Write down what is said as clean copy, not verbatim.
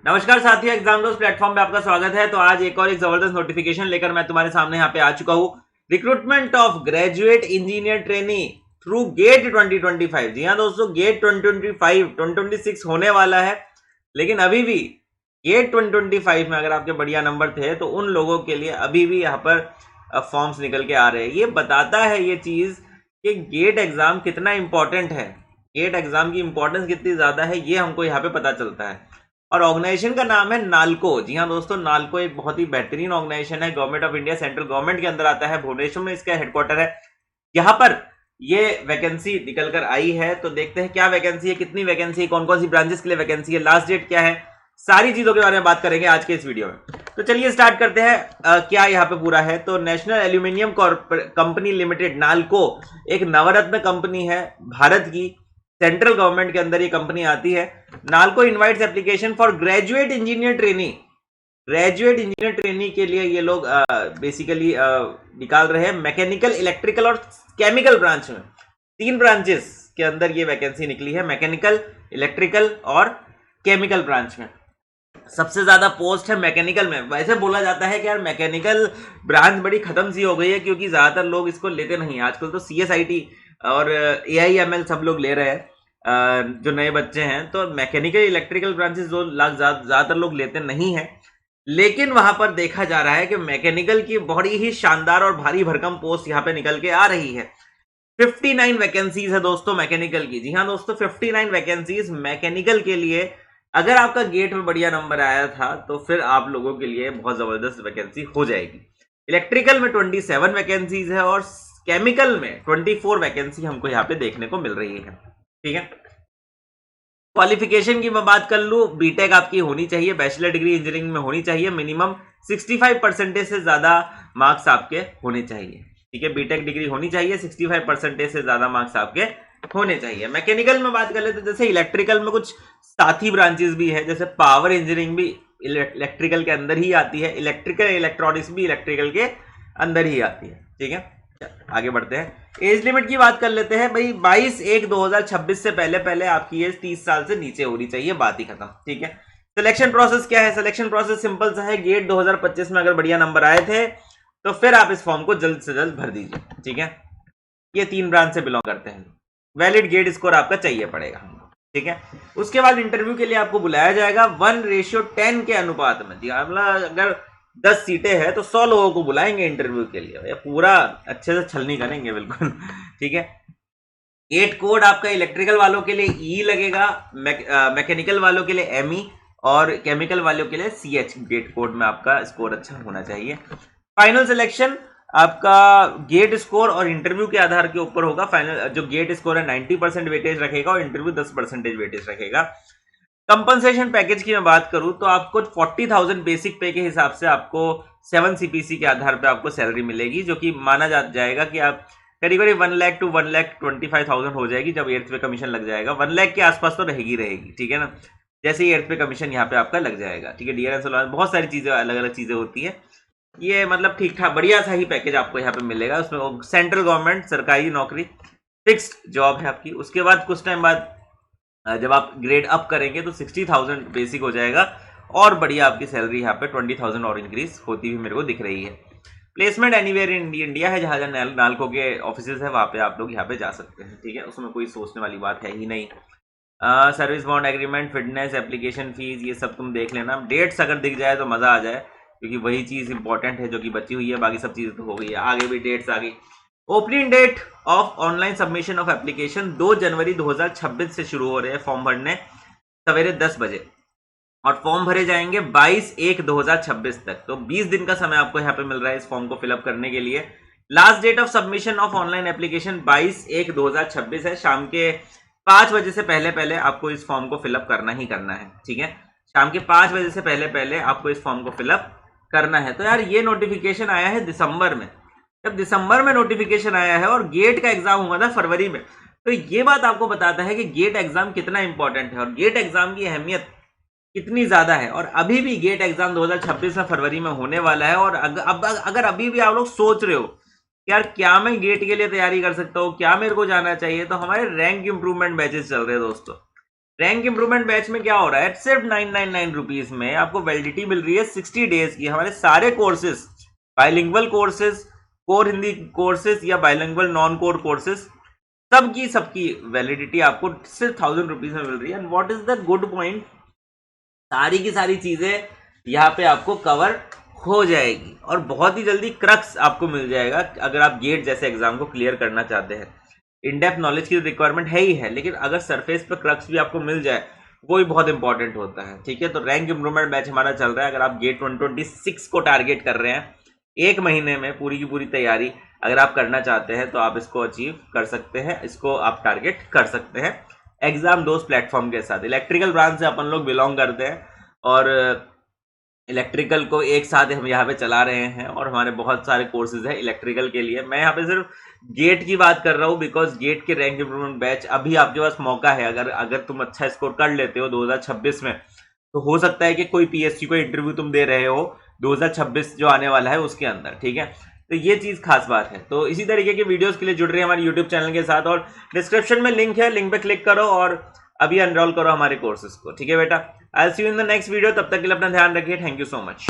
नमस्कार साथियों, एग्जाम दोस्त प्लेटफॉर्म पे आपका स्वागत है। तो आज एक और एक जबरदस्त नोटिफिकेशन लेकर मैं तुम्हारे सामने यहाँ पे आ चुका हूँ। Recruitment of graduate engineer trainee through GATE 2025। जी हाँ दोस्तों, गेट 2025 2026 होने वाला है, लेकिन अभी भी गेट 2025 में अगर आपके बढ़िया नंबर थे तो उन लोगों के लिए अभी भी यहाँ पर फॉर्म्स निकल के आ रहे हैं। ये बताता है ये चीज कि गेट एग्जाम कितना इंपॉर्टेंट है, गेट एग्जाम की इंपॉर्टेंस कितनी ज्यादा है, ये हमको यहाँ पे पता चलता है। और ऑर्गेनाइजेशन का नाम है नालको। जी हाँ दोस्तों, नालको एक बहुत ही बेहतरीन ऑर्गेनाइजेशन है, government of India, central government के अंदर आता है। भुवनेश्वर में इसका हेडक्वार्टर है। यहाँ पर ये वैकेंसी निकल कर आई है, तो देखते हैं क्या वैकेंसी है, कितनी वैकेंसी है, कौन कौन सी ब्रांचेस के लिए वैकेंसी है, लास्ट डेट क्या है, सारी चीजों के बारे में बात करेंगे आज के इस वीडियो में। तो चलिए स्टार्ट करते हैं। क्या यहाँ पे पूरा है, तो national aluminium company limited NALCO एक नवरत्न कंपनी है भारत की, सेंट्रल गवर्नमेंट के अंदर ये कंपनी आती है। NALCO invites application for graduate engineer trainee. Graduate engineer trainee के लिए ये लोग बेसिकली निकाल रहे हैं मैकेनिकल, इलेक्ट्रिकल और केमिकल ब्रांच में। 3 ब्रांचेस के अंदर ये वैकेंसी निकली है, मैकेनिकल, इलेक्ट्रिकल और केमिकल ब्रांच में। सबसे ज्यादा पोस्ट है मैकेनिकल में। वैसे बोला जाता है कि यार मैकेनिकल ब्रांच बड़ी खत्म सी हो गई है, क्योंकि ज्यादातर लोग इसको लेते नहीं। आजकल तो CSIT और AIML सब लोग ले रहे हैं, जो नए बच्चे हैं। तो मैकेनिकल, इलेक्ट्रिकल ब्रांचेस जो ज्यादातर लोग लेते नहीं है, लेकिन वहां पर देखा जा रहा है कि मैकेनिकल की बड़ी ही शानदार और भारी भरकम पोस्ट यहाँ पे निकल के आ रही है। 59 वैकेंसीज है दोस्तों मैकेनिकल की। जी हाँ दोस्तों, 59 वैकेंसीज मैकेनिकल के लिए। अगर आपका गेट में बढ़िया नंबर आया था तो फिर आप लोगों के लिए बहुत जबरदस्त वैकेंसी हो जाएगी। इलेक्ट्रिकल में 27 वैकेंसीज है और केमिकल में 24 वैकेंसी हमको यहाँ पे देखने को मिल रही है। ठीक है, क्वालिफिकेशन की मैं बात कर लूं, बीटेक आपकी होनी चाहिए, बैचलर डिग्री इंजीनियरिंग में होनी चाहिए, मिनिमम 65% से ज्यादा मार्क्स आपके होने चाहिए। ठीक है, बीटेक डिग्री होनी चाहिए, 65% से ज्यादा मार्क्स आपके होने चाहिए। मैकेनिकल में बात कर ले तो जैसे इलेक्ट्रिकल में कुछ साथी ब्रांचेस भी है, जैसे पावर इंजीनियरिंग भी इलेक्ट्रिकल के अंदर ही आती है, इलेक्ट्रिकल इलेक्ट्रॉनिक्स भी इलेक्ट्रिकल के अंदर ही आती है। ठीक है, आगे बढ़ते हैं। एज लिमिट की बात कर लेते हैं भाई। 22/1/2026 से पहले पहले आपकी एज 30 साल से नीचे होनी चाहिए, बात ही खत्म। ठीक है, सिलेक्शन प्रोसेस क्या है? सिलेक्शन प्रोसेस सिंपल सा है। गेट 2025 में अगर बढ़िया नंबर आए थे तो फिर आप इस फॉर्म को जल्द से जल्द भर दीजिए। ठीक है, ये 3 ब्रांच से बिलोंग करते हैं। वैलिड गेट स्कोर आपका चाहिए पड़ेगा हमको। ठीक है, उसके बाद इंटरव्यू के लिए आपको बुलाया जाएगा 1:10 के अनुपात में। जी मतलब अगर 10 सीटें हैं तो 100 लोगों को बुलाएंगे इंटरव्यू के लिए, या पूरा अच्छे से छलनी करेंगे बिल्कुल। ठीक है, गेट कोड आपका इलेक्ट्रिकल वालों के लिए ई लगेगा, मैकेनिकल वालों के लिए ME और केमिकल वालों के लिए CH। गेट कोड में आपका स्कोर अच्छा होना चाहिए। फाइनल सिलेक्शन आपका गेट स्कोर और इंटरव्यू के आधार के ऊपर होगा। फाइनल जो गेट स्कोर है 90% वेटेज रखेगा और इंटरव्यू 10% वेटेज रखेगा। कंपनसेशन पैकेज की मैं बात करूं तो आपको 40,000 बेसिक पे के हिसाब से आपको 7 CPC के आधार पे आपको सैलरी मिलेगी, जो कि माना जाएगा कि आप करीब करीब 1 लाख टू 1,25,000 हो जाएगी जब 8th पे कमीशन लग जाएगा। 1 लाख के आसपास तो रहेगी। ठीक है ना, जैसे ही 8th पे कमीशन यहाँ पे आपका लग जाएगा। ठीक है, DRS बहुत सारी चीजें, अलग अलग चीजें होती है। ये मतलब ठीक ठाक बढ़िया सा ही पैकेज आपको यहाँ पे मिलेगा। उसमें सेंट्रल गवर्नमेंट सरकारी नौकरी, फिक्स्ड जॉब है आपकी। उसके बाद कुछ टाइम बाद जब आप ग्रेड अप करेंगे तो 60,000 बेसिक हो जाएगा और बढ़िया आपकी सैलरी यहाँ पे 20,000 और इंक्रीज होती हुई मेरे को दिख रही है। प्लेसमेंट एनीवेयर इन इंडिया है, जहां जहां नालको के ऑफिसेज है वहां पे आप लोग यहाँ पे जा सकते हैं। ठीक है, उसमें कोई सोचने वाली बात है ही नहीं। Service bond agreement, fitness, application fees, ये सब तुम देख लेना। डेट्स अगर दिख जाए तो मजा आ जाए, क्योंकि वही चीज इंपॉर्टेंट है जो कि बची हुई है, बाकी सब चीजें तो हो गई है। आगे भी डेट्स आ गई। Opening date of online submission of application 2 जनवरी 2026 से शुरू हो रहे हैं फॉर्म भरने, सवेरे 10 बजे, और फॉर्म भरे जाएंगे 22/1/2026 तक। तो 20 दिन का समय आपको यहाँ पे मिल रहा है इस फॉर्म को फिलअप करने के लिए। Last date of submission of online application 22/1/2026 है। शाम के 5 बजे से पहले पहले आपको इस फॉर्म को फिलअप करना ही करना है। ठीक है, शाम के 5 बजे से पहले पहले आपको इस फॉर्म को फिलअप करना है। तो यार ये नोटिफिकेशन आया है दिसंबर में। जब दिसंबर में नोटिफिकेशन आया है और गेट का एग्जाम हुआ था फरवरी में, तो ये बात आपको बताता है कि गेट एग्जाम कितना इंपॉर्टेंट है और गेट एग्जाम की अहमियत कितनी ज्यादा है। और अभी भी गेट एग्जाम 2026 में फरवरी में होने वाला है। और अगर अभी भी आप लोग सोच रहे हो यार क्या मैं गेट के लिए तैयारी कर सकता हूँ, क्या मेरे को जाना चाहिए, तो हमारे रैंक इंप्रूवमेंट बैचेस चल रहे हैं दोस्तों। रैंक इंप्रूवमेंट बैच में क्या हो रहा है, सिर्फ 999 रुपीज में आपको वैलिडिटी मिल रही है 60 डेज की। हमारे सारे courses, bilingual courses, core Hindi courses या बाइलिंगुअल नॉन कोर कोर्सेज, सबकी वैलिडिटी आपको सिर्फ 1000 रुपीज में मिल रही है। And what is the good point, सारी की सारी चीजें यहाँ पे आपको कवर हो जाएगी और बहुत ही जल्दी क्रक्स आपको मिल जाएगा अगर आप गेट जैसे एग्जाम को क्लियर करना चाहते हैं। इन डेप्थ नॉलेज की रिक्वायरमेंट है ही है, लेकिन अगर सरफेस पर क्रक्स भी आपको मिल जाए वो भी बहुत इंपॉर्टेंट होता है। ठीक है, तो रैंक इंप्रूवमेंट बैच हमारा चल रहा है। अगर आप गेट 126 को टारगेट कर रहे हैं, एक महीने में पूरी की पूरी तैयारी अगर आप करना चाहते हैं तो आप इसको अचीव कर सकते हैं, इसको आप टारगेट कर सकते हैं एग्जाम दोस्त प्लेटफॉर्म के साथ। इलेक्ट्रिकल ब्रांच से अपन लोग बिलोंग करते हैं और इलेक्ट्रिकल को एक साथ हम यहाँ पे चला रहे हैं और हमारे बहुत सारे कोर्सेज हैं इलेक्ट्रिकल के लिए। मैं यहाँ पे सिर्फ गेट की बात कर रहा हूँ बिकॉज गेट के रैंक इंप्रूवमेंट बैच अभी आपके पास मौका है। अगर तुम अच्छा स्कोर कर लेते हो 2026 में, तो हो सकता है कि कोई पीएससी को इंटरव्यू तुम दे रहे हो 2026 जो आने वाला है उसके अंदर। ठीक है, तो ये चीज खास बात है। तो इसी तरीके के वीडियोस के लिए जुड़ रहे हैं हमारे यूट्यूब चैनल के साथ और डिस्क्रिप्शन में लिंक है, लिंक पे क्लिक करो और अभी एनरोल करो हमारे कोर्सेज को। ठीक है बेटा, I see you in the next video. तब तक के लिए अपना ध्यान रखिए। Thank you so much.